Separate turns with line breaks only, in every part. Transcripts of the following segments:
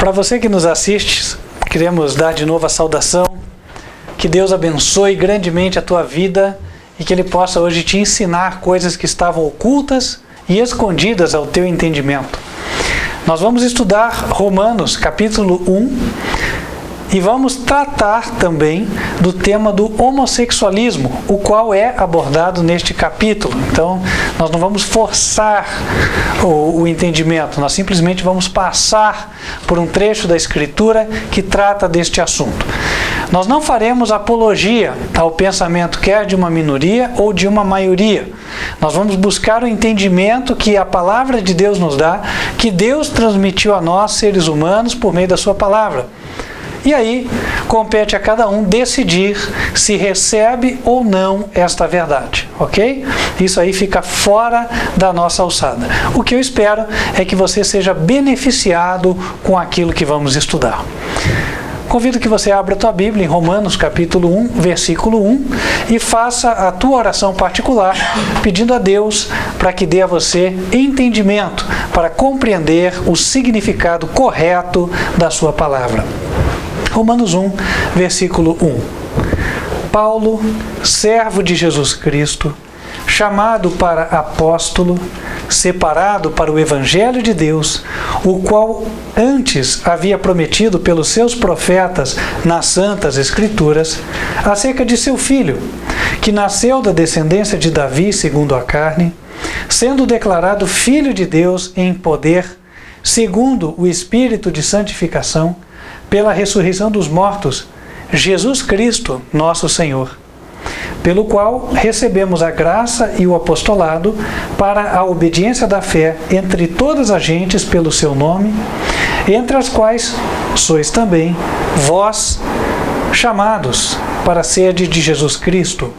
Para você que nos assiste, queremos dar de novo a saudação. Que Deus abençoe grandemente a tua vida e que Ele possa hoje te ensinar coisas que estavam ocultas e escondidas ao teu entendimento. Nós vamos estudar Romanos capítulo 1 e vamos tratar também do tema do homossexualismo, o qual é abordado neste capítulo. Então, nós não vamos forçar o entendimento, nós simplesmente vamos passar por um trecho da Escritura que trata deste assunto. Nós não faremos apologia ao pensamento quer de uma minoria ou de uma maioria. Nós vamos buscar o entendimento que a palavra de Deus nos dá, que Deus transmitiu a nós, seres humanos, por meio da sua palavra. E aí, compete a cada um decidir se recebe ou não esta verdade, ok? Isso aí fica fora da nossa alçada. O que eu espero é que você seja beneficiado com aquilo que vamos estudar. Convido que você abra a tua Bíblia em Romanos capítulo 1, versículo 1 e faça a tua oração particular, pedindo a Deus para que dê a você entendimento para compreender o significado correto da sua palavra. Romanos 1, versículo 1. Paulo, servo de Jesus Cristo, chamado para apóstolo, separado para o Evangelho de Deus, o qual antes havia prometido pelos seus profetas nas Santas Escrituras, acerca de seu filho, que nasceu da descendência de Davi segundo a carne, sendo declarado Filho de Deus em poder, segundo o Espírito de santificação, pela ressurreição dos mortos, Jesus Cristo, nosso Senhor, pelo qual recebemos a graça e o apostolado para a obediência da fé entre todas as gentes pelo seu nome, entre as quais sois também vós chamados para a sede de Jesus Cristo.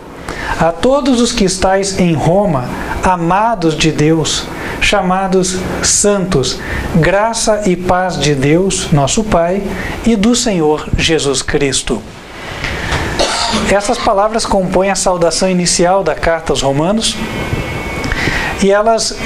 A todos os que estáis em Roma, amados de Deus, chamados santos, graça e paz de Deus, nosso Pai, e do Senhor Jesus Cristo. Essas palavras compõem a saudação inicial da carta aos Romanos e elas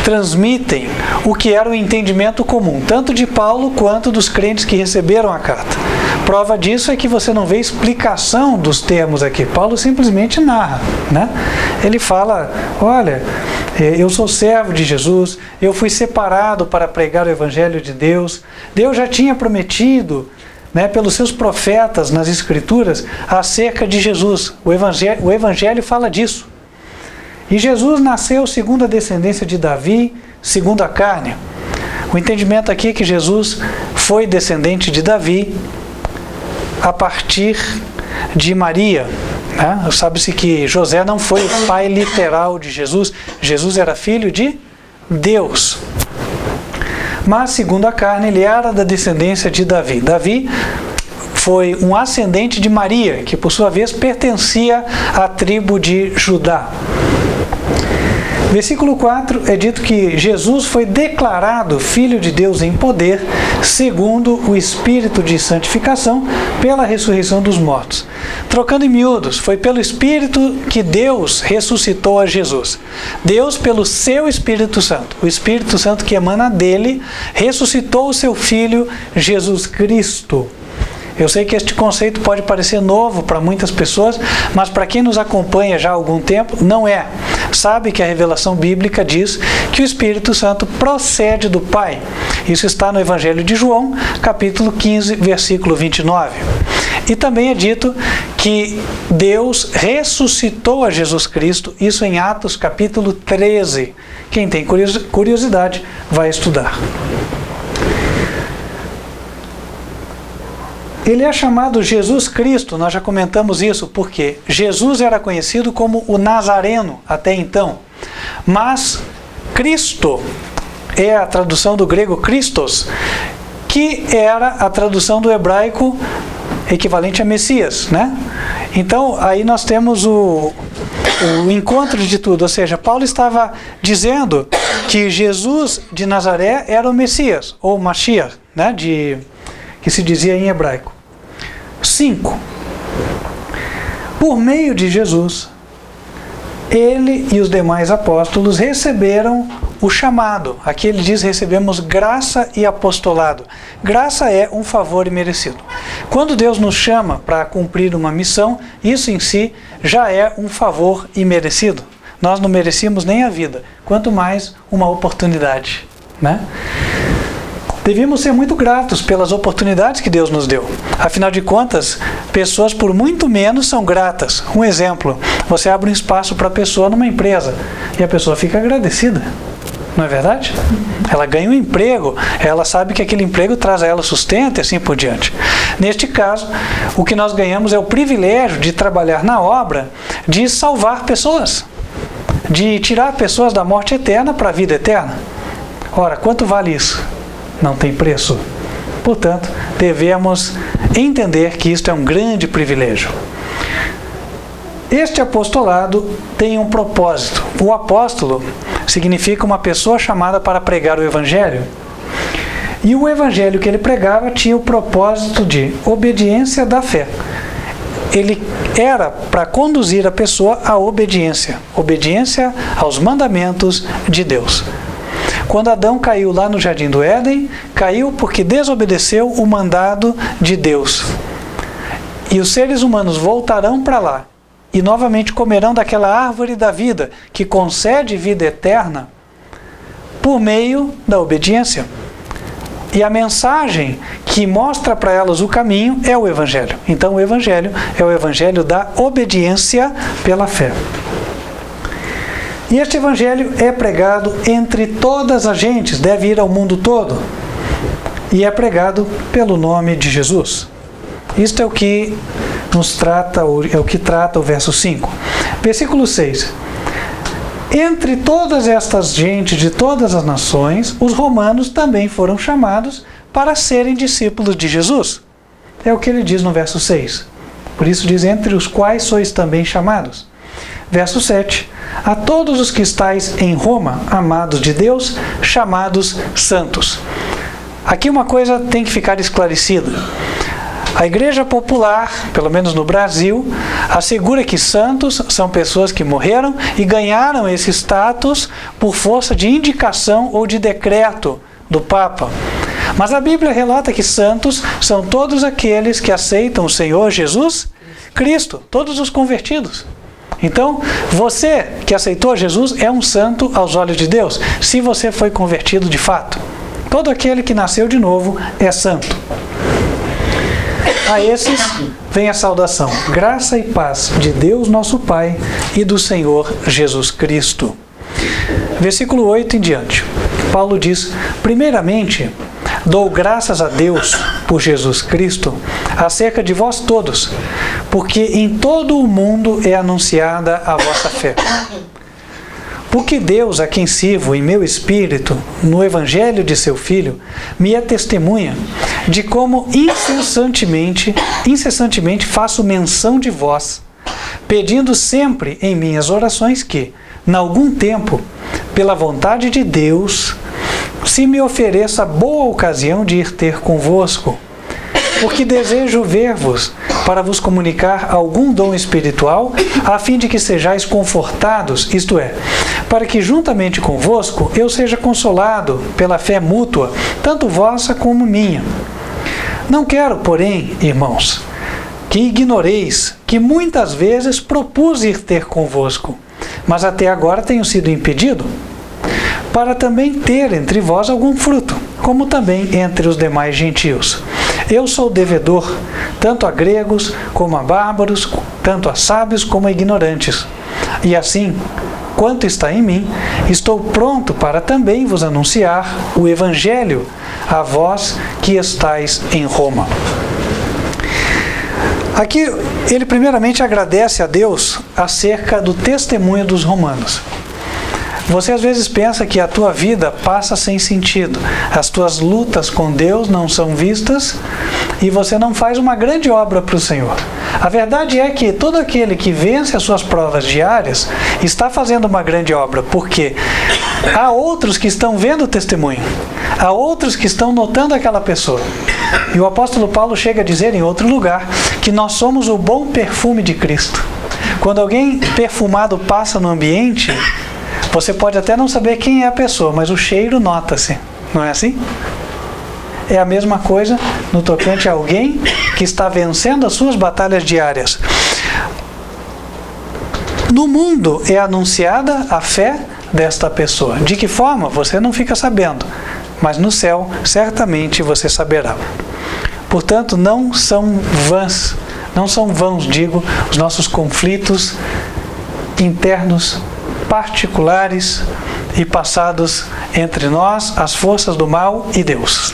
transmitem o que era o entendimento comum, tanto de Paulo quanto dos crentes que receberam a carta. Prova disso é que você não vê explicação dos termos aqui. Paulo simplesmente narra, né? Ele fala, olha, eu sou servo de Jesus, eu fui separado para pregar o Evangelho de Deus, Deus já tinha prometido, né, pelos seus profetas nas Escrituras acerca de Jesus. O Evangelho fala disso. E Jesus nasceu segundo a descendência de Davi, segundo a carne. O entendimento aqui é que Jesus foi descendente de Davi a partir de Maria. Né? Sabe-se que José não foi o pai literal de Jesus. Jesus era filho de Deus. Mas, segundo a carne, ele era da descendência de Davi. Davi foi um ascendente de Maria, que por sua vez pertencia à tribo de Judá. Versículo 4 é dito que Jesus foi declarado Filho de Deus em poder, segundo o Espírito de santificação, pela ressurreição dos mortos. Trocando em miúdos, foi pelo Espírito que Deus ressuscitou a Jesus. Deus, pelo seu Espírito Santo, o Espírito Santo que emana dele, ressuscitou o seu Filho, Jesus Cristo. Eu sei que este conceito pode parecer novo para muitas pessoas, mas para quem nos acompanha já há algum tempo, não é. Sabe que a revelação bíblica diz que o Espírito Santo procede do Pai. Isso está no Evangelho de João, capítulo 15, versículo 29. E também é dito que Deus ressuscitou a Jesus Cristo, isso em Atos, capítulo 13. Quem tem curiosidade, vai estudar. Ele é chamado Jesus Cristo, nós já comentamos isso, porque Jesus era conhecido como o Nazareno até então. Mas Cristo é a tradução do grego Christos, que era a tradução do hebraico equivalente a Messias, né? Então, aí nós temos o encontro de tudo, ou seja, Paulo estava dizendo que Jesus de Nazaré era o Messias, ou Mashiach, né? Que se dizia em hebraico. 5. Por meio de Jesus, ele e os demais apóstolos receberam o chamado. Aqui ele diz: recebemos graça e apostolado. Graça é um favor imerecido. Quando Deus nos chama para cumprir uma missão, isso em si já é um favor imerecido. Nós não merecíamos nem a vida, quanto mais uma oportunidade, né? Devíamos ser muito gratos pelas oportunidades que Deus nos deu. Afinal de contas, pessoas por muito menos são gratas. Um exemplo: você abre um espaço para a pessoa numa empresa e a pessoa fica agradecida. Não é verdade? Ela ganha um emprego, ela sabe que aquele emprego traz a ela sustento e assim por diante. Neste caso, o que nós ganhamos é o privilégio de trabalhar na obra de salvar pessoas, de tirar pessoas da morte eterna para a vida eterna. Ora, quanto vale isso? Não tem preço. Portanto, devemos entender que isto é um grande privilégio. Este apostolado tem um propósito. O apóstolo significa uma pessoa chamada para pregar o Evangelho. E o Evangelho que ele pregava tinha o propósito de obediência da fé. Ele era para conduzir a pessoa à obediência. Obediência aos mandamentos de Deus. Quando Adão caiu lá no Jardim do Éden, caiu porque desobedeceu o mandado de Deus. E os seres humanos voltarão para lá e novamente comerão daquela árvore da vida que concede vida eterna por meio da obediência. E a mensagem que mostra para elas o caminho é o Evangelho. Então o Evangelho é o Evangelho da obediência pela fé. E este Evangelho é pregado entre todas as gentes, deve ir ao mundo todo. E é pregado pelo nome de Jesus. Isto é o que nos trata, é o que trata o verso 5. Versículo 6. Entre todas estas gentes de todas as nações, os romanos também foram chamados para serem discípulos de Jesus. É o que ele diz no verso 6. Por isso diz: entre os quais sois também chamados. Verso 7. A todos os que estáis em Roma, amados de Deus, chamados santos. Aqui uma coisa tem que ficar esclarecida. A Igreja Popular, pelo menos no Brasil, assegura que santos são pessoas que morreram e ganharam esse status por força de indicação ou de decreto do Papa. Mas a Bíblia relata que santos são todos aqueles que aceitam o Senhor Jesus Cristo, todos os convertidos. Então, você que aceitou Jesus é um santo aos olhos de Deus, se você foi convertido de fato. Todo aquele que nasceu de novo é santo. A esses vem a saudação: graça e paz de Deus nosso Pai e do Senhor Jesus Cristo. Versículo 8 em diante. Paulo diz: primeiramente, dou graças a Deus por Jesus Cristo acerca de vós todos, porque em todo o mundo é anunciada a vossa fé. Porque Deus, a quem sirvo em meu espírito, no Evangelho de seu Filho, me é testemunha de como incessantemente faço menção de vós, pedindo sempre em minhas orações que, em algum tempo, pela vontade de Deus, se me ofereça boa ocasião de ir ter convosco, porque desejo ver-vos para vos comunicar algum dom espiritual, a fim de que sejais confortados, isto é, para que juntamente convosco eu seja consolado pela fé mútua, tanto vossa como minha. Não quero, porém, irmãos, que ignoreis que muitas vezes propus ir ter convosco, mas até agora tenho sido impedido, para também ter entre vós algum fruto, como também entre os demais gentios. Eu sou devedor, tanto a gregos como a bárbaros, tanto a sábios como a ignorantes. E assim, quanto está em mim, estou pronto para também vos anunciar o Evangelho a vós que estáis em Roma. Aqui ele primeiramente agradece a Deus acerca do testemunho dos romanos. Você às vezes pensa que a tua vida passa sem sentido, as tuas lutas com Deus não são vistas e você não faz uma grande obra para o Senhor. A verdade é que todo aquele que vence as suas provas diárias está fazendo uma grande obra, porque há outros que estão vendo o testemunho, há outros que estão notando aquela pessoa. E o apóstolo Paulo chega a dizer em outro lugar que nós somos o bom perfume de Cristo. Quando alguém perfumado passa no ambiente, Você pode até não saber quem é a pessoa, mas o cheiro nota-se. Não é assim? É a mesma coisa no tocante a alguém que está vencendo as suas batalhas diárias. No mundo é anunciada a fé desta pessoa. De que forma? Você não fica sabendo. Mas no céu, certamente você saberá. Portanto, não são vãs, digo, os nossos conflitos internos, particulares e passados entre nós, as forças do mal e Deus.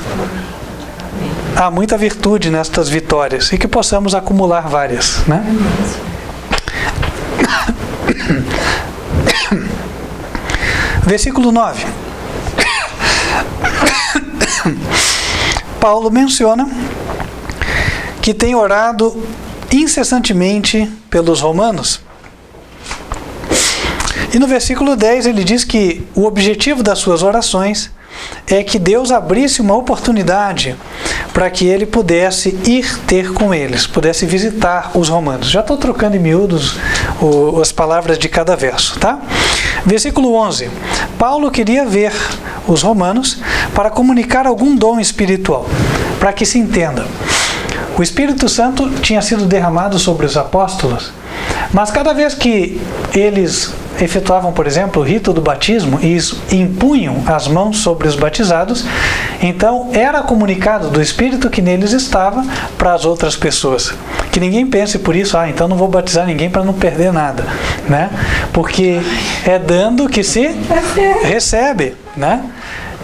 Há muita virtude nestas vitórias e que possamos acumular várias, né? Versículo 9. Paulo menciona que tem orado incessantemente pelos romanos. E no versículo 10 ele diz que o objetivo das suas orações é que Deus abrisse uma oportunidade para que ele pudesse ir ter com eles, pudesse visitar os romanos. Já estou trocando em miúdos as palavras de cada verso, tá? Versículo 11. Paulo queria ver os romanos para comunicar algum dom espiritual, para que se entenda. O Espírito Santo tinha sido derramado sobre os apóstolos, mas cada vez que eles efetuavam, por exemplo, o rito do batismo e impunham as mãos sobre os batizados, então era comunicado do Espírito que neles estava para as outras pessoas. Que ninguém pense por isso, então não vou batizar ninguém para não perder nada, né? Porque é dando que se recebe, né?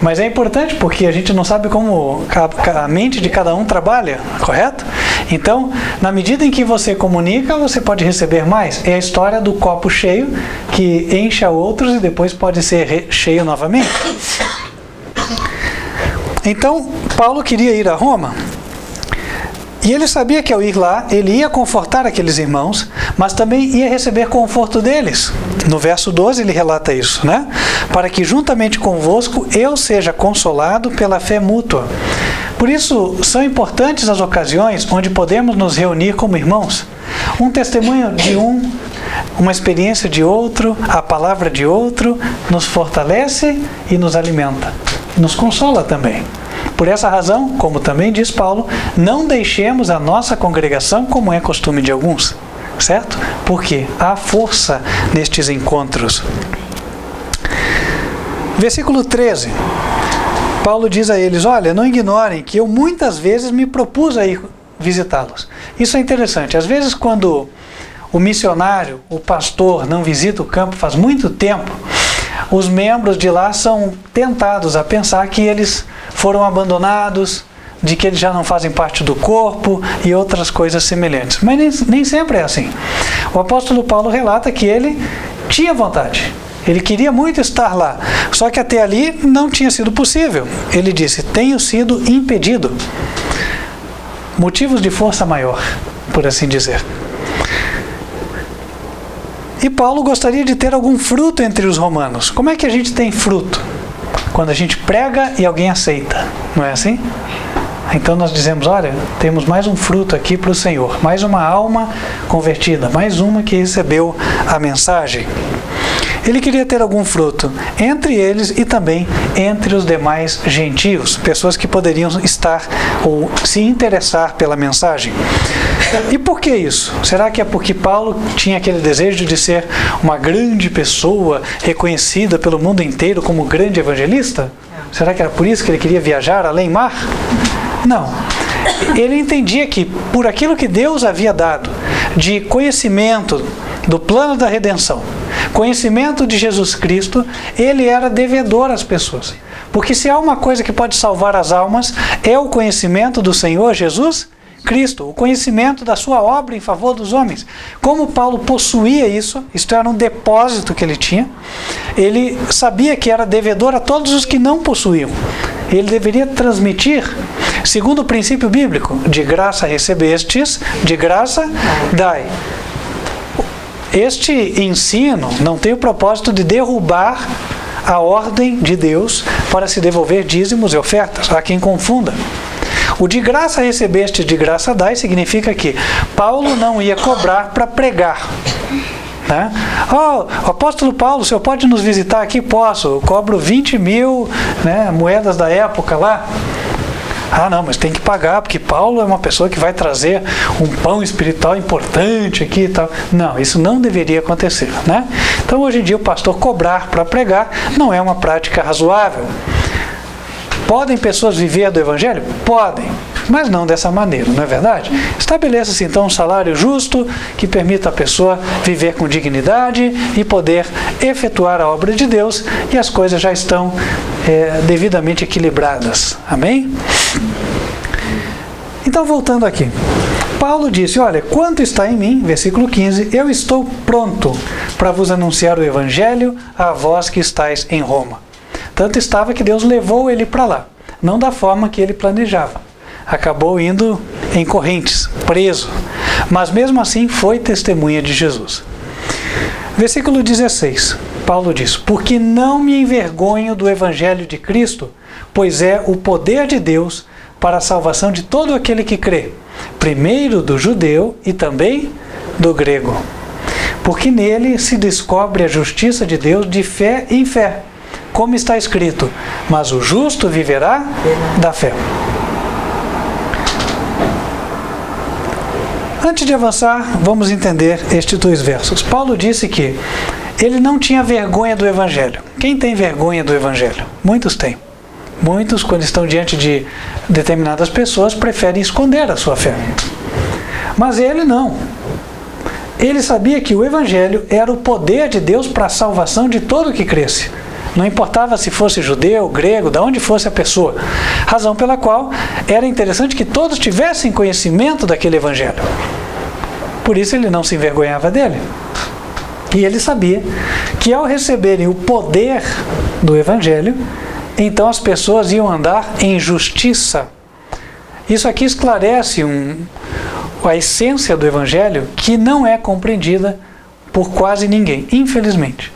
Mas é importante porque a gente não sabe como a mente de cada um trabalha, correto? Então, na medida em que você comunica, você pode receber mais. É a história do copo cheio que enche a outros e depois pode ser cheio novamente. Então, Paulo queria ir a Roma. E ele sabia que ao ir lá, ele ia confortar aqueles irmãos, mas também ia receber conforto deles. No verso 12 ele relata isso, né? Para que juntamente convosco eu seja consolado pela fé mútua. Por isso, são importantes as ocasiões onde podemos nos reunir como irmãos. Um testemunho de um, uma experiência de outro, a palavra de outro, nos fortalece e nos alimenta. Nos consola também. Por essa razão, como também diz Paulo, não deixemos a nossa congregação como é costume de alguns, certo? Porque há força nestes encontros. Versículo 13. Paulo diz a eles, olha, não ignorem que eu muitas vezes me propus a ir visitá-los. Isso é interessante. Às vezes quando o missionário, o pastor não visita o campo faz muito tempo, os membros de lá são tentados a pensar que eles foram abandonados, de que eles já não fazem parte do corpo e outras coisas semelhantes. Mas nem sempre é assim. O apóstolo Paulo relata que ele tinha vontade. Ele queria muito estar lá, só que até ali não tinha sido possível. Ele disse, tenho sido impedido. Motivos de força maior, por assim dizer. E Paulo gostaria de ter algum fruto entre os romanos. Como é que a gente tem fruto? Quando a gente prega e alguém aceita, não é assim? Então nós dizemos, olha, temos mais um fruto aqui para o Senhor, mais uma alma convertida, mais uma que recebeu a mensagem. Ele queria ter algum fruto entre eles e também entre os demais gentios, pessoas que poderiam estar ou se interessar pela mensagem. E por que isso? Será que é porque Paulo tinha aquele desejo de ser uma grande pessoa, reconhecida pelo mundo inteiro como grande evangelista? Será que era por isso que ele queria viajar além mar? Não. Ele entendia que por aquilo que Deus havia dado de conhecimento do plano da redenção, conhecimento de Jesus Cristo, ele era devedor às pessoas. Porque se há uma coisa que pode salvar as almas, é o conhecimento do Senhor Jesus Cristo, o conhecimento da sua obra em favor dos homens. Como Paulo possuía isso, isto era um depósito que ele tinha, ele sabia que era devedor a todos os que não possuíam. Ele deveria transmitir, segundo o princípio bíblico, de graça recebestes, de graça dai. Este ensino não tem o propósito de derrubar a ordem de Deus para se devolver dízimos e ofertas. Há quem confunda. O de graça recebeste, de graça dai, significa que Paulo não ia cobrar para pregar, Né? O apóstolo Paulo, o senhor pode nos visitar aqui? Posso, eu cobro 20 mil, né, moedas da época lá. Ah, não, mas tem que pagar, porque Paulo é uma pessoa que vai trazer um pão espiritual importante aqui e tal. Não, isso não deveria acontecer, né? Então, hoje em dia, o pastor cobrar para pregar não é uma prática razoável. Podem pessoas viver do evangelho? Podem, mas não dessa maneira, não é verdade? Estabeleça-se então um salário justo que permita a pessoa viver com dignidade e poder efetuar a obra de Deus, e as coisas já estão devidamente equilibradas. Amém? Então, voltando aqui. Paulo disse, olha, quanto está em mim, versículo 15, eu estou pronto para vos anunciar o evangelho a vós que estáis em Roma. Tanto estava que Deus levou ele para lá, não da forma que ele planejava. Acabou indo em correntes, preso, mas mesmo assim foi testemunha de Jesus. Versículo 16, Paulo diz, porque não me envergonho do evangelho de Cristo, pois é o poder de Deus para a salvação de todo aquele que crê, primeiro do judeu e também do grego. Porque nele se descobre a justiça de Deus de fé em fé, como está escrito, mas o justo viverá da fé. Antes de avançar, vamos entender estes dois versos. Paulo disse que ele não tinha vergonha do evangelho. Quem tem vergonha do evangelho? Muitos têm. Muitos, quando estão diante de determinadas pessoas, preferem esconder a sua fé. Mas ele não. Ele sabia que o evangelho era o poder de Deus para a salvação de todo o que cresce. Não importava se fosse judeu, grego, de onde fosse a pessoa. Razão pela qual era interessante que todos tivessem conhecimento daquele evangelho. Por isso ele não se envergonhava dele. E ele sabia que ao receberem o poder do evangelho, então as pessoas iam andar em justiça. Isso aqui esclarece a essência do evangelho, que não é compreendida por quase ninguém, infelizmente.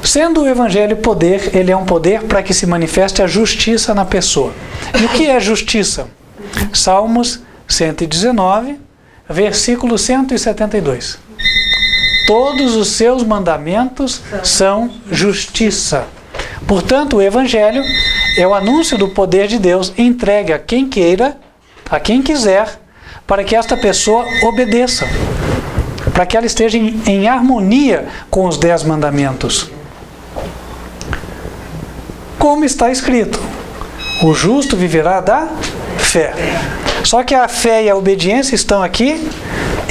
Sendo o evangelho poder, ele é um poder para que se manifeste a justiça na pessoa. E o que é justiça? Salmos 119, versículo 172. Todos os seus mandamentos são justiça. Portanto, o evangelho é o anúncio do poder de Deus entregue a quem queira, a quem quiser, para que esta pessoa obedeça, para que ela esteja em harmonia com os 10 mandamentos. Como está escrito, o justo viverá da fé. Só que a fé e a obediência estão aqui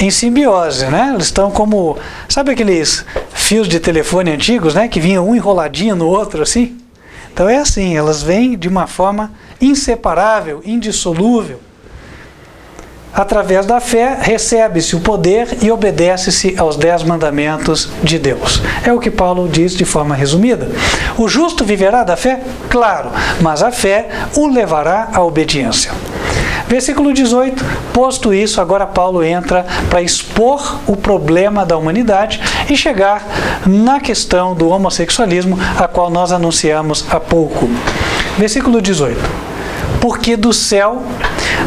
em simbiose, né? Eles estão como, sabe aqueles fios de telefone antigos, né? Que vinham um enroladinho no outro, assim? Então é assim, elas vêm de uma forma inseparável, indissolúvel. Através da fé, recebe-se o poder e obedece-se aos 10 mandamentos de Deus. É o que Paulo diz de forma resumida. O justo viverá da fé? Claro, mas a fé o levará à obediência. Versículo 18, posto isso, agora Paulo entra para expor o problema da humanidade e chegar na questão do homossexualismo, a qual nós anunciamos há pouco. Versículo 18. Porque do céu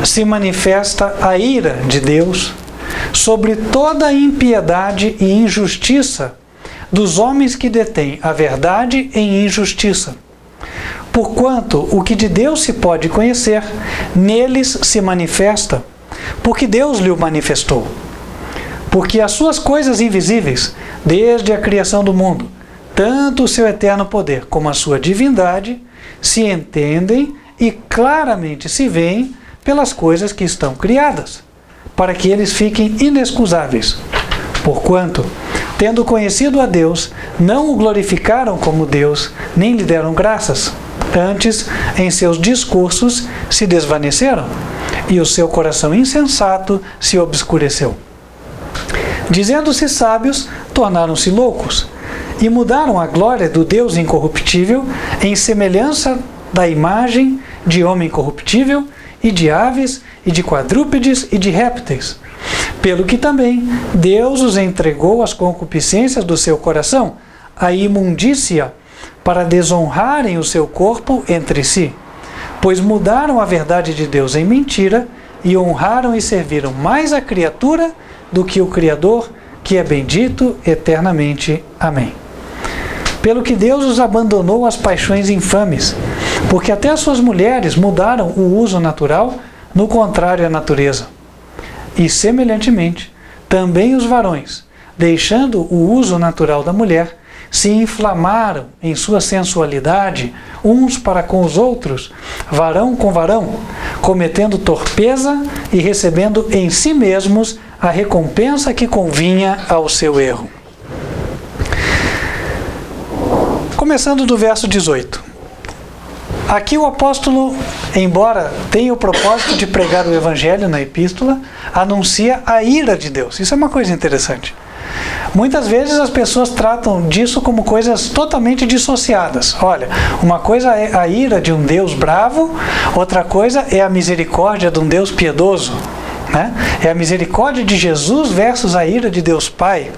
se manifesta a ira de Deus sobre toda a impiedade e injustiça dos homens que detêm a verdade em injustiça. Porquanto o que de Deus se pode conhecer, neles se manifesta, porque Deus lhe o manifestou. Porque as suas coisas invisíveis, desde a criação do mundo, tanto o seu eterno poder como a sua divindade, se entendem e claramente se veem pelas coisas que estão criadas, para que eles fiquem inexcusáveis. Porquanto, tendo conhecido a Deus, não o glorificaram como Deus, nem lhe deram graças. Antes, em seus discursos, se desvaneceram, e o seu coração insensato se obscureceu. Dizendo-se sábios, tornaram-se loucos, e mudaram a glória do Deus incorruptível em semelhança da imagem de homem corruptível, e de aves, e de quadrúpedes, e de répteis. Pelo que também Deus os entregou às concupiscências do seu coração, à imundícia, para desonrarem o seu corpo entre si. Pois mudaram a verdade de Deus em mentira, e honraram e serviram mais a criatura do que o Criador, que é bendito eternamente. Amém. Pelo que Deus os abandonou às paixões infames, porque até as suas mulheres mudaram o uso natural no contrário à natureza. E, semelhantemente, também os varões, deixando o uso natural da mulher, se inflamaram em sua sensualidade uns para com os outros, varão com varão, cometendo torpeza e recebendo em si mesmos a recompensa que convinha ao seu erro. Começando do verso 18. Aqui o apóstolo, embora tenha o propósito de pregar o evangelho na epístola, anuncia a ira de Deus. Isso é uma coisa interessante. Muitas vezes as pessoas tratam disso como coisas totalmente dissociadas. Olha, uma coisa é a ira de um Deus bravo, outra coisa é a misericórdia de um Deus piedoso, né? É a misericórdia de Jesus versus a ira de Deus Pai.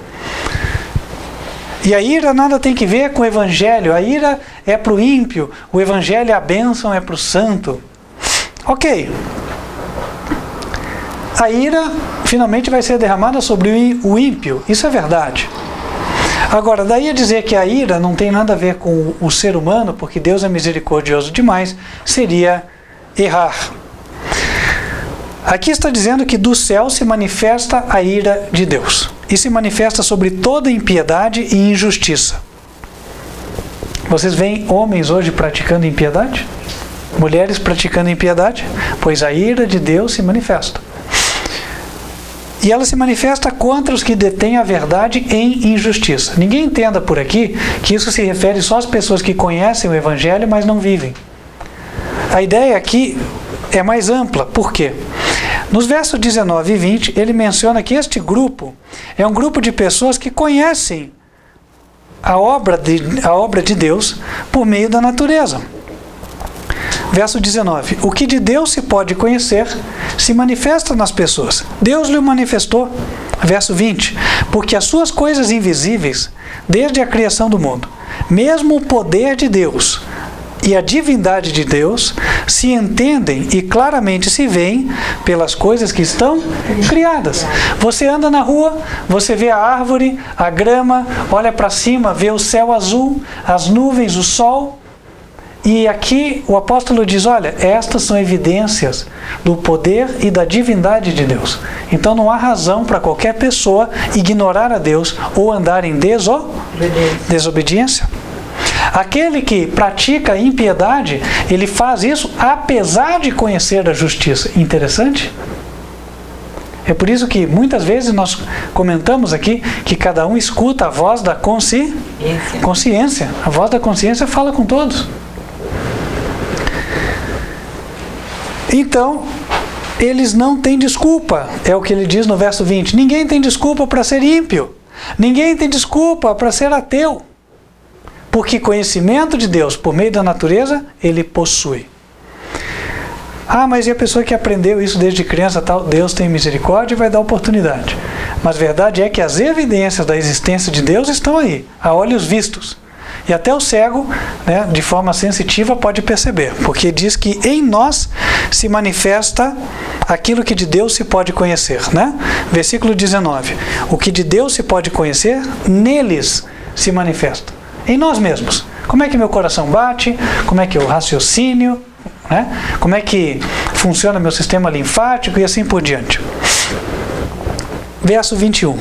E a ira nada tem que ver com o evangelho. A ira é para o ímpio, o evangelho, a bênção é para o santo. Ok. A ira finalmente vai ser derramada sobre o ímpio. Isso é verdade. Agora, daí a dizer que a ira não tem nada a ver com o ser humano, porque Deus é misericordioso demais, seria errar. Aqui está dizendo que do céu se manifesta a ira de Deus. E se manifesta sobre toda impiedade e injustiça. Vocês veem homens hoje praticando impiedade? Mulheres praticando impiedade? Pois a ira de Deus se manifesta. E ela se manifesta contra os que detêm a verdade em injustiça. Ninguém entenda por aqui que isso se refere só às pessoas que conhecem o evangelho, mas não vivem. A ideia aqui é mais ampla. Por quê? Nos versos 19 e 20, ele menciona que este grupo é um grupo de pessoas que conhecem a obra de Deus por meio da natureza. Verso 19. O que de Deus se pode conhecer se manifesta nas pessoas. Deus lhe manifestou. Verso 20. Porque as suas coisas invisíveis, desde a criação do mundo, mesmo o poder de Deus e a divindade de Deus, se entendem e claramente se veem pelas coisas que estão criadas. Você anda na rua, você vê a árvore, a grama, olha para cima, vê o céu azul, as nuvens, o sol. E aqui o apóstolo diz, olha, estas são evidências do poder e da divindade de Deus. Então não há razão para qualquer pessoa ignorar a Deus ou andar em desobediência. Aquele que pratica a impiedade, ele faz isso apesar de conhecer a justiça. Interessante? É por isso que muitas vezes nós comentamos aqui que cada um escuta a voz da consciência. A voz da consciência fala com todos. Então, eles não têm desculpa, é o que ele diz no verso 20. Ninguém tem desculpa para ser ímpio. Ninguém tem desculpa para ser ateu. Porque conhecimento de Deus por meio da natureza, ele possui. Ah, mas e a pessoa que aprendeu isso desde criança, tal? Deus tem misericórdia e vai dar oportunidade. Mas a verdade é que as evidências da existência de Deus estão aí, a olhos vistos. E até o cego, né, de forma sensitiva, pode perceber. Porque diz que em nós se manifesta aquilo que de Deus se pode conhecer. Né? Versículo 19. O que de Deus se pode conhecer, neles se manifesta. Em nós mesmos. Como é que meu coração bate? Como é que eu raciocínio? Né? Como é que funciona meu sistema linfático? E assim por diante. Verso 21.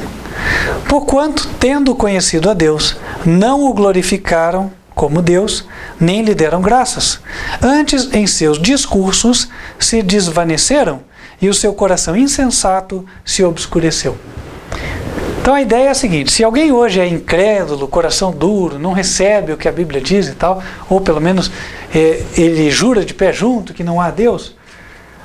Porquanto, tendo conhecido a Deus, não o glorificaram como Deus, nem lhe deram graças. Antes, em seus discursos, se desvaneceram, e o seu coração insensato se obscureceu. Então a ideia é a seguinte, se alguém hoje é incrédulo, coração duro, não recebe o que a Bíblia diz e tal, ou pelo menos ele jura de pé junto que não há Deus,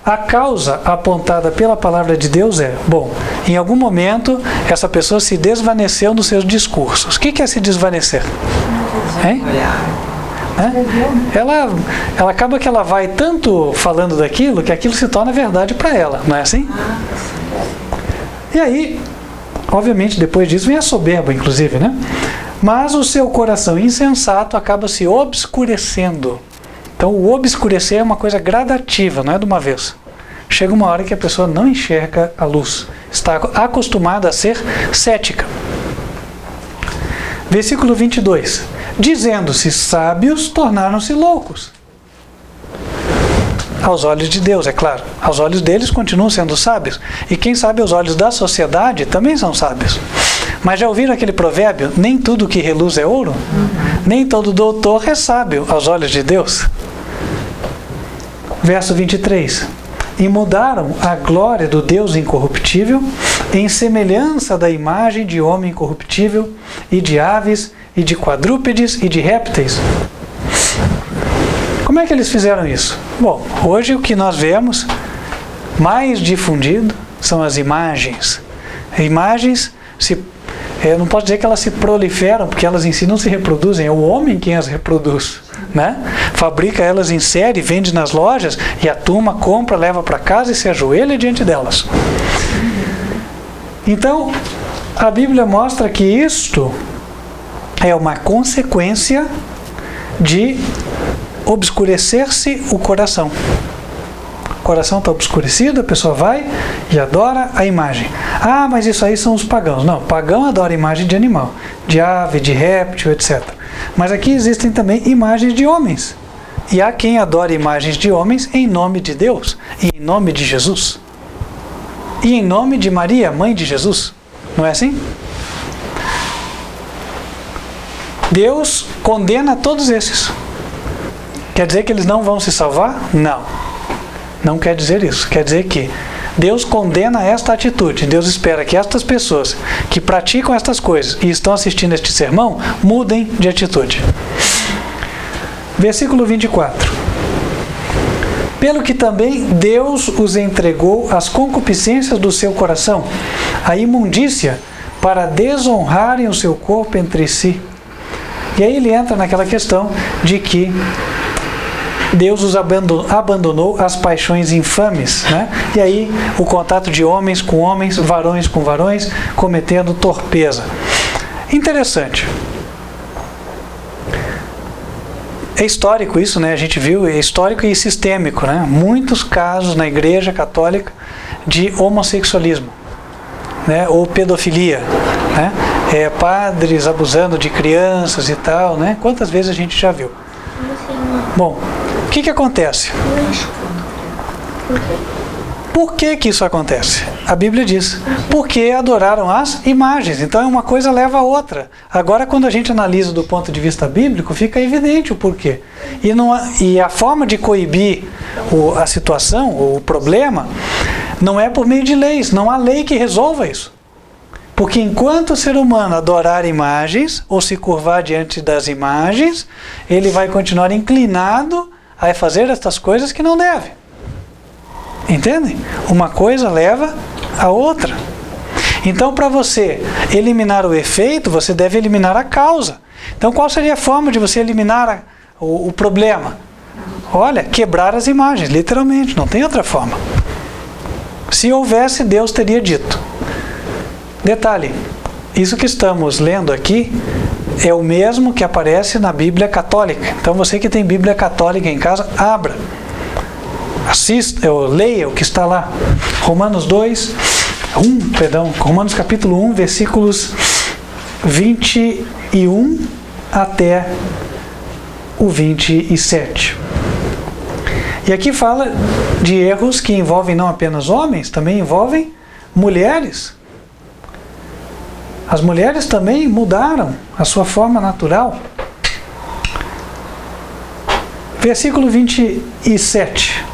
a causa apontada pela palavra de Deus é, bom, em algum momento essa pessoa se desvaneceu nos seus discursos. O que é se desvanecer? Hein? Ela acaba que ela vai tanto falando daquilo que aquilo se torna verdade para ela, não é assim? E aí, obviamente, depois disso vem a soberba, inclusive, né? Mas o seu coração insensato acaba se obscurecendo. Então, o obscurecer é uma coisa gradativa, não é de uma vez. chega uma hora que a pessoa não enxerga a luz. Está acostumada a ser cética. Versículo 22. Dizendo-se sábios, tornaram-se loucos. Aos olhos de Deus, é claro. Aos olhos deles continuam sendo sábios. E quem sabe aos olhos da sociedade também são sábios. Mas já ouviram aquele provérbio? Nem tudo que reluz é ouro? Nem todo doutor é sábio aos olhos de Deus. Verso 23. E mudaram a glória do Deus incorruptível em semelhança da imagem de homem incorruptível e de aves e de quadrúpedes e de répteis. Como é que eles fizeram isso? Bom, hoje o que nós vemos mais difundido são as imagens. Imagens, não posso dizer que elas se proliferam, porque elas em si não se reproduzem, é o homem quem as reproduz, né? Fabrica elas em série, vende nas lojas e a turma compra, leva para casa e se ajoelha diante delas. Então, a Bíblia mostra que isto é uma consequência de obscurecer-se o coração. O coração está obscurecido, a pessoa vai e adora a imagem. Ah, mas isso aí são os pagãos. Não, pagão adora imagem de animal, de ave, de réptil, etc. Mas aqui existem também imagens de homens. E há quem adore imagens de homens em nome de Deus, e em nome de Jesus. E em nome de Maria, mãe de Jesus. Não é assim? Deus condena todos esses. Quer dizer que eles não vão se salvar? Não. Não quer dizer isso. Quer dizer que Deus condena esta atitude. Deus espera que estas pessoas que praticam estas coisas e estão assistindo este sermão mudem de atitude. Versículo 24. Pelo que também Deus os entregou às concupiscências do seu coração, à imundícia, para desonrarem o seu corpo entre si. E aí ele entra naquela questão de que Deus os abandonou às paixões infames, né? E aí o contato de homens com homens, varões com varões, cometendo torpeza. Interessante. É histórico isso, né? A gente viu, é histórico e sistêmico, né? Muitos casos na Igreja Católica de homossexualismo, né? Ou pedofilia, né? Padres abusando de crianças e tal, né? Quantas vezes a gente já viu? Bom, o que acontece? Por que isso acontece? A Bíblia diz, porque adoraram as imagens. Então uma coisa leva a outra. Agora, quando a gente analisa do ponto de vista bíblico, fica evidente o porquê. E a forma de coibir a situação, o problema, não é por meio de leis. Não há lei que resolva isso. Porque enquanto o ser humano adorar imagens, ou se curvar diante das imagens, ele vai continuar inclinado a fazer estas coisas que não deve. Entendem? Uma coisa leva a outra. Então, para você eliminar o efeito, você deve eliminar a causa. Então, qual seria a forma de você eliminar o problema? Olha, quebrar as imagens, literalmente, não tem outra forma. Se houvesse, Deus teria dito. Detalhe, isso que estamos lendo aqui é o mesmo que aparece na Bíblia Católica. Então você que tem Bíblia Católica em casa, abra, assista, leia o que está lá. Romanos capítulo 1, versículos 21 até o 27. E aqui fala de erros que envolvem não apenas homens, também envolvem mulheres. As mulheres também mudaram a sua forma natural. Versículo 27.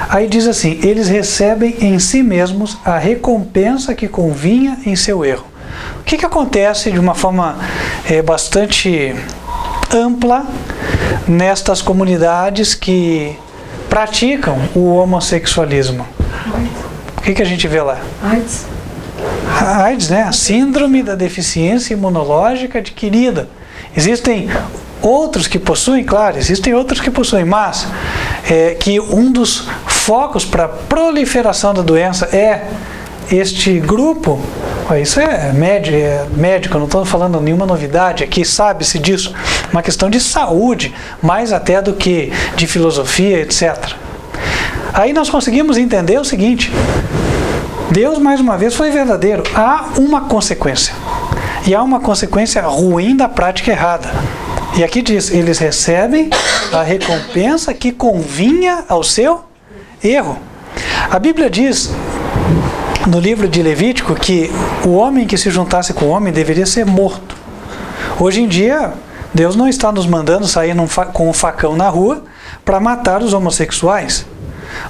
Aí diz assim, eles recebem em si mesmos a recompensa que convinha em seu erro. O que acontece de uma forma bastante ampla nestas comunidades que praticam o homossexualismo? O que a gente vê lá? A AIDS, né? A síndrome da deficiência imunológica adquirida. Existem outros que possuem, claro, existem outros que possuem, mas que um dos focos para a proliferação da doença é este grupo. Isso é médico, eu não estou falando nenhuma novidade aqui, sabe-se disso. Uma questão de saúde, mais até do que de filosofia, etc. Aí nós conseguimos entender o seguinte: Deus, mais uma vez, foi verdadeiro. Há uma consequência. E há uma consequência ruim da prática errada. E aqui diz, eles recebem a recompensa que convinha ao seu erro. A Bíblia diz, no livro de Levítico, que o homem que se juntasse com o homem deveria ser morto. Hoje em dia, Deus não está nos mandando sair com um facão na rua para matar os homossexuais.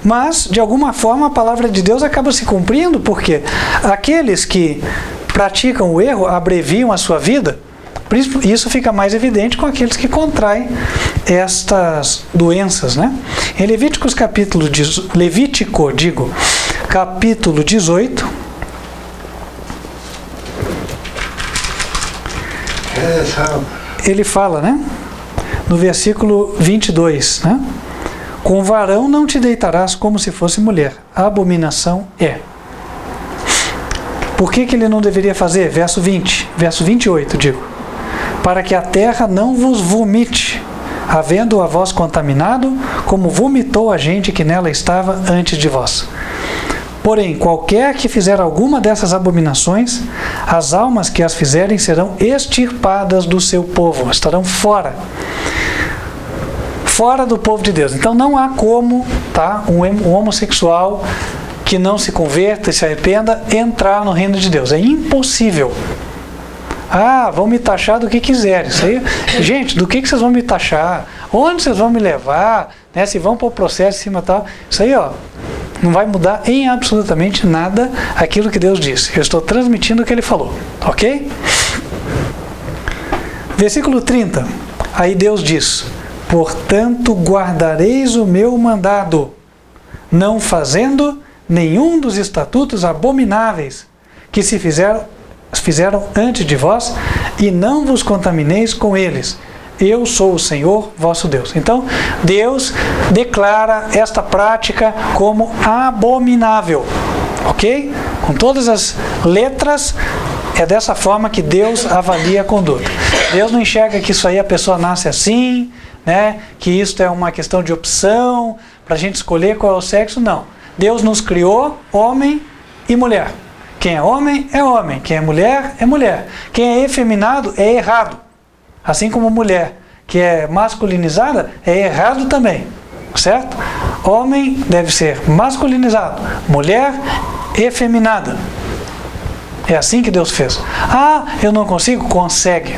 Mas, de alguma forma, a palavra de Deus acaba se cumprindo, porque aqueles que praticam o erro abreviam a sua vida. Isso fica mais evidente com aqueles que contraem estas doenças, né? Em capítulo 18, ele fala, né? No versículo 22, né? Com varão não te deitarás como se fosse mulher. A abominação é. Por que ele não deveria fazer? Verso 28, digo. Para que a terra não vos vomite, havendo a vós contaminado, como vomitou a gente que nela estava antes de vós. Porém, qualquer que fizer alguma dessas abominações, as almas que as fizerem serão extirpadas do seu povo, estarão fora do povo de Deus. Então não há como, tá, um homossexual que não se converta e se arrependa entrar no reino de Deus. É impossível. Vão me taxar do que quiserem. Isso aí, gente, do que vocês vão me taxar? Onde vocês vão me levar? Né? Se vão para o processo em cima e tal. Isso aí, não vai mudar em absolutamente nada aquilo que Deus disse. Eu estou transmitindo o que ele falou. Ok? Versículo 30. Aí Deus diz: portanto, guardareis o meu mandado, não fazendo nenhum dos estatutos abomináveis que se fizeram antes de vós, e não vos contamineis com eles. Eu sou o Senhor vosso Deus. Então, Deus declara esta prática como abominável. Ok? Com todas as letras, é dessa forma que Deus avalia a conduta. Deus não enxerga que isso aí a pessoa nasce assim, né? Que isso é uma questão de opção, para a gente escolher qual é o sexo. Não. Deus nos criou homem e mulher. Quem é homem, é homem. Quem é mulher, é mulher. Quem é efeminado, é errado. Assim como mulher que é masculinizada, é errado também. Certo? Homem deve ser masculinizado. Mulher, efeminada. É assim que Deus fez. Eu não consigo? Consegue.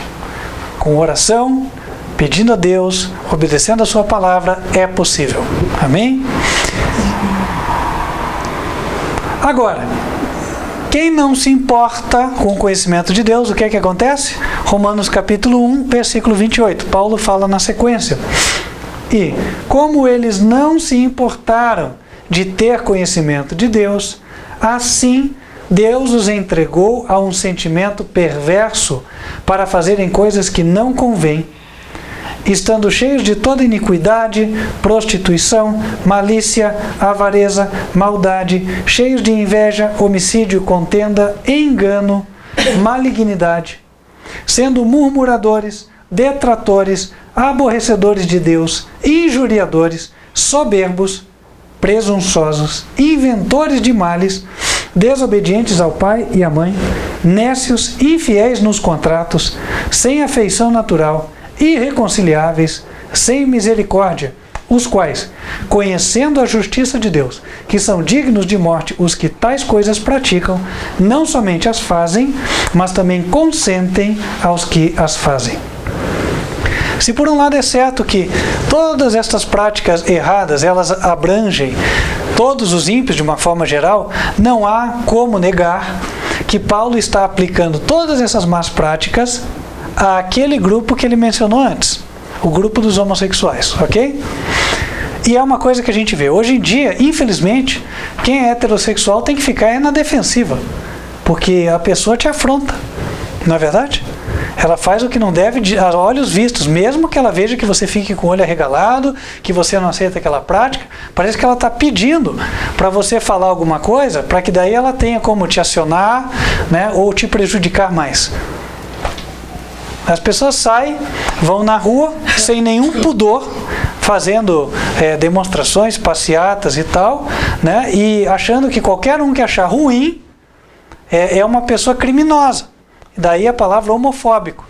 Com oração, pedindo a Deus, obedecendo a sua palavra, é possível. Amém? Agora, quem não se importa com o conhecimento de Deus, o que é que acontece? Romanos capítulo 1, versículo 28. Paulo fala na sequência. E, como eles não se importaram de ter conhecimento de Deus, assim Deus os entregou a um sentimento perverso para fazerem coisas que não convêm, estando cheios de toda iniquidade, prostituição, malícia, avareza, maldade, cheios de inveja, homicídio, contenda, engano, malignidade, sendo murmuradores, detratores, aborrecedores de Deus, injuriadores, soberbos, presunçosos, inventores de males, desobedientes ao pai e à mãe, nécios, infiéis nos contratos, sem afeição natural, irreconciliáveis, sem misericórdia, os quais, conhecendo a justiça de Deus, que são dignos de morte os que tais coisas praticam, não somente as fazem, mas também consentem aos que as fazem. Se por um lado é certo que todas estas práticas erradas, elas abrangem todos os ímpios de uma forma geral, não há como negar que Paulo está aplicando todas essas más práticas àquele grupo que ele mencionou antes, o grupo dos homossexuais, ok? E é uma coisa que a gente vê. Hoje em dia, infelizmente, quem é heterossexual tem que ficar na defensiva, porque a pessoa te afronta, não é verdade? Ela faz o que não deve a olhos vistos, mesmo que ela veja que você fique com o olho arregalado, que você não aceita aquela prática, parece que ela está pedindo para você falar alguma coisa, para que daí ela tenha como te acionar, né, ou te prejudicar mais. As pessoas saem, vão na rua, sem nenhum pudor, fazendo demonstrações, passeatas e tal, né? E achando que qualquer um que achar ruim é uma pessoa criminosa. Daí a palavra homofóbico.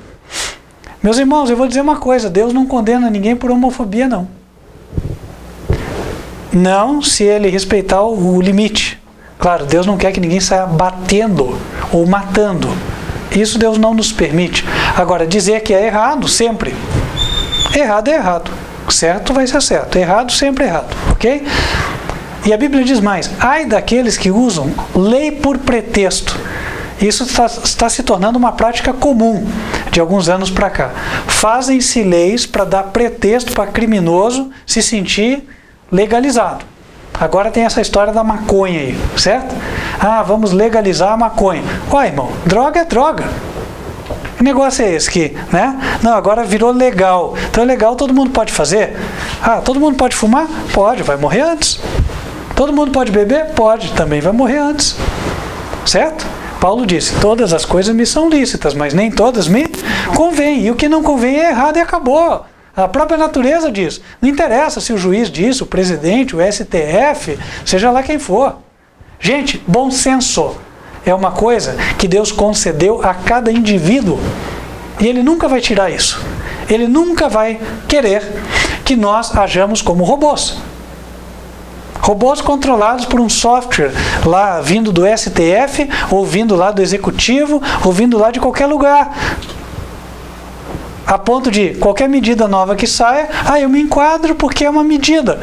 Meus irmãos, eu vou dizer uma coisa, Deus não condena ninguém por homofobia, não. Não se ele respeitar o limite. Claro, Deus não quer que ninguém saia batendo ou matando. Isso Deus não nos permite. Agora, dizer que é errado, sempre. Errado é errado. Certo vai ser certo. Errado, sempre errado. Ok? E a Bíblia diz mais. Ai daqueles que usam lei por pretexto. Isso está se tornando uma prática comum de alguns anos para cá. Fazem-se leis para dar pretexto para criminoso se sentir legalizado. Agora tem essa história da maconha aí, certo? Ah, vamos legalizar a maconha. Ó, irmão, droga é droga. Que negócio é esse aqui, né? Não, agora virou legal. Então é legal, todo mundo pode fazer? Ah, todo mundo pode fumar? Pode, vai morrer antes. Todo mundo pode beber? Pode, também vai morrer antes. Certo? Paulo disse, todas as coisas me são lícitas, mas nem todas me convêm. E o que não convém é errado e acabou. A própria natureza diz. Não interessa se o juiz diz, o presidente, o STF, seja lá quem for. Gente, bom senso é uma coisa que Deus concedeu a cada indivíduo. E Ele nunca vai tirar isso. Ele nunca vai querer que nós hajamos como robôs. Robôs controlados por um software lá vindo do STF, ou vindo lá do executivo, ou vindo lá de qualquer lugar. A ponto de qualquer medida nova que saia, eu me enquadro porque é uma medida.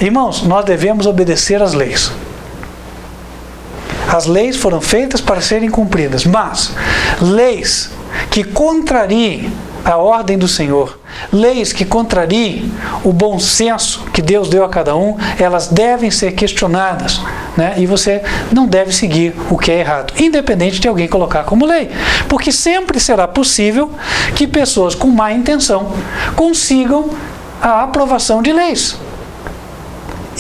Irmãos, nós devemos obedecer às leis. As leis foram feitas para serem cumpridas, mas leis que contrariem a ordem do Senhor, leis que contrariem o bom senso que Deus deu a cada um, elas devem ser questionadas, né? E você não deve seguir o que é errado, independente de alguém colocar como lei, porque sempre será possível que pessoas com má intenção consigam a aprovação de leis.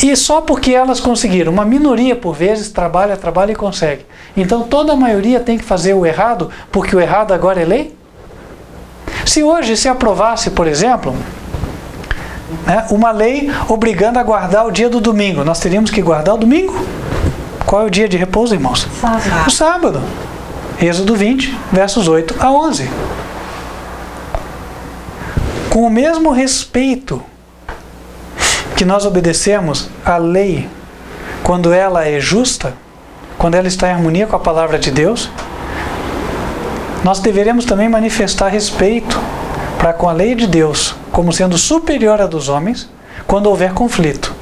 E só porque elas conseguiram, uma minoria por vezes trabalha e consegue. Então toda a maioria tem que fazer o errado, porque o errado agora é lei? Se hoje se aprovasse, por exemplo, né, uma lei obrigando a guardar o dia do domingo, nós teríamos que guardar o domingo? Qual é o dia de repouso, irmãos?
Sábado.
O sábado. Êxodo 20, versos 8 a 11. Com o mesmo respeito que nós obedecemos à lei quando ela é justa, quando ela está em harmonia com a palavra de Deus, nós deveremos também manifestar respeito para com a lei de Deus como sendo superior à dos homens quando houver conflito.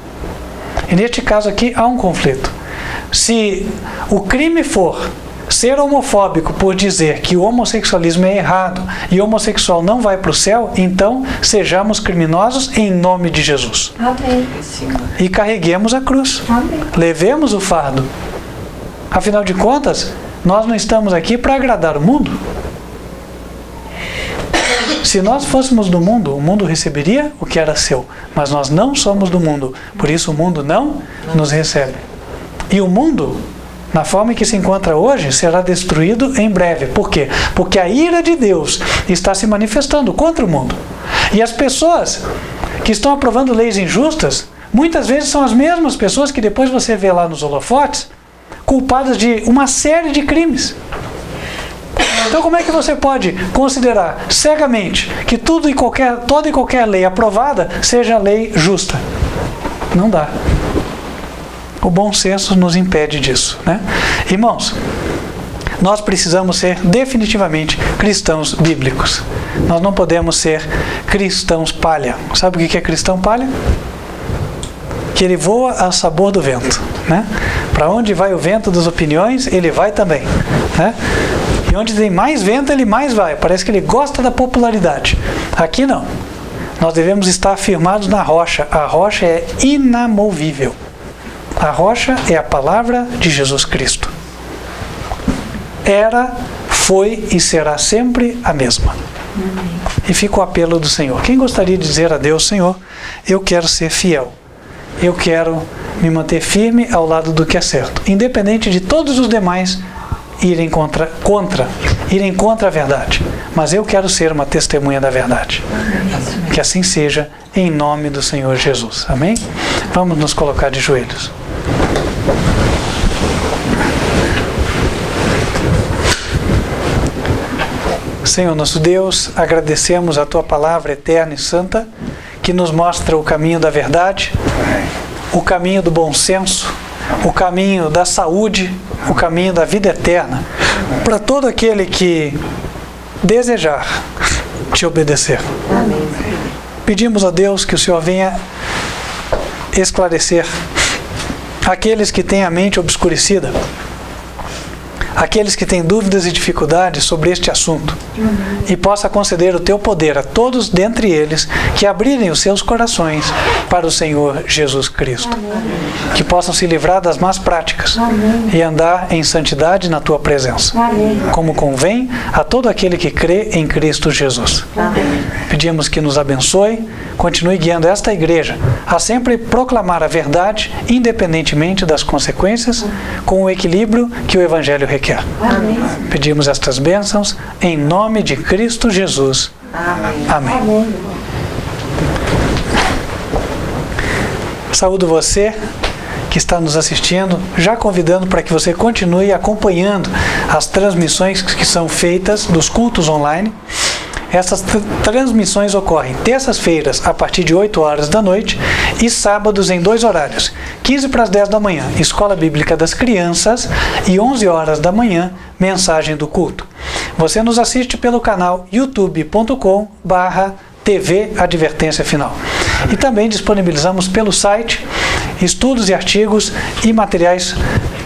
E neste caso aqui há um conflito. Se o crime for ser homofóbico por dizer que o homossexualismo é errado e o homossexual não vai para o céu, então sejamos criminosos em nome de Jesus.
Amém.
E carreguemos a cruz.
Amém.
Levemos o fardo. Afinal de contas, nós não estamos aqui para agradar o mundo. Se nós fôssemos do mundo, o mundo receberia o que era seu. Mas nós não somos do mundo. Por isso o mundo não nos recebe. E o mundo, na forma em que se encontra hoje, será destruído em breve. Por quê? Porque a ira de Deus está se manifestando contra o mundo. E as pessoas que estão aprovando leis injustas, muitas vezes são as mesmas pessoas que depois você vê lá nos holofotes, culpadas de uma série de crimes. Então como é que você pode considerar cegamente que toda e qualquer lei aprovada seja lei justa? Não dá. O bom senso nos impede disso, né? Irmãos, nós precisamos ser definitivamente cristãos bíblicos. Nós não podemos ser cristãos palha. Sabe o que é cristão palha? Que ele voa a sabor do vento, né? Para onde vai o vento das opiniões, ele vai também, né? E onde tem mais vento, ele mais vai. Parece que ele gosta da popularidade. Aqui não. Nós devemos estar firmados na rocha. A rocha é inamovível. A rocha é a palavra de Jesus Cristo. Era, foi e será sempre a mesma. E fica o apelo do Senhor. Quem gostaria de dizer a Deus, Senhor, eu quero ser fiel. Eu quero me manter firme ao lado do que é certo, independente de todos os demais irem contra a verdade. mas eu quero ser uma testemunha da verdade. Que assim seja, em nome do Senhor Jesus. Amém? Vamos nos colocar de joelhos. Senhor nosso Deus, agradecemos a Tua palavra eterna e santa, que nos mostra o caminho da verdade, o caminho do bom senso, o caminho da saúde, o caminho da vida eterna, para todo aquele que desejar Te obedecer.
Amém.
Pedimos a Deus que o Senhor venha esclarecer aqueles que têm a mente obscurecida, aqueles que têm dúvidas e dificuldades sobre este assunto, e possa conceder o Teu poder a todos dentre eles que abrirem os seus corações para o Senhor Jesus Cristo. Que possam se livrar das más práticas e andar em santidade na Tua presença, como convém a todo aquele que crê em Cristo Jesus. Pedimos que nos abençoe, continue guiando esta igreja a sempre proclamar a verdade, independentemente das consequências, com o equilíbrio que o Evangelho requer.
Amém.
Pedimos estas bênçãos em nome de Cristo Jesus.
Amém.
Amém. Saúdo você que está nos assistindo, já convidando para que você continue acompanhando as transmissões que são feitas dos cultos online. Essas transmissões ocorrem terças-feiras a partir de 8 horas da noite e sábados em 2 horários, 15 para as 10 da manhã, Escola Bíblica das Crianças, e 11 horas da manhã, Mensagem do Culto. Você nos assiste pelo canal youtube.com/TV Advertência Final. E também disponibilizamos pelo site estudos e artigos e materiais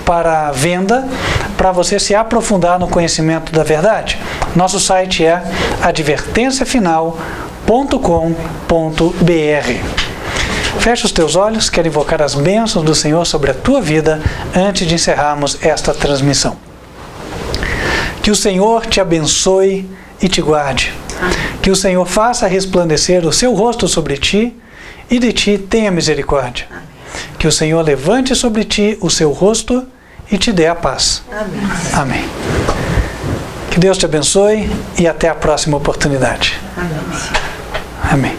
para venda, para você se aprofundar no conhecimento da verdade. Nosso site é advertenciafinal.com.br. Feche os teus olhos, quero invocar as bênçãos do Senhor sobre a tua vida antes de encerrarmos esta transmissão. Que o Senhor te abençoe e te guarde. Que o Senhor faça resplandecer o seu rosto sobre ti e de ti tenha misericórdia. Que o Senhor levante sobre ti o seu rosto e te dê a paz.
Amém.
Amém. Que Deus te abençoe e até a próxima oportunidade.
Amém.
Amém.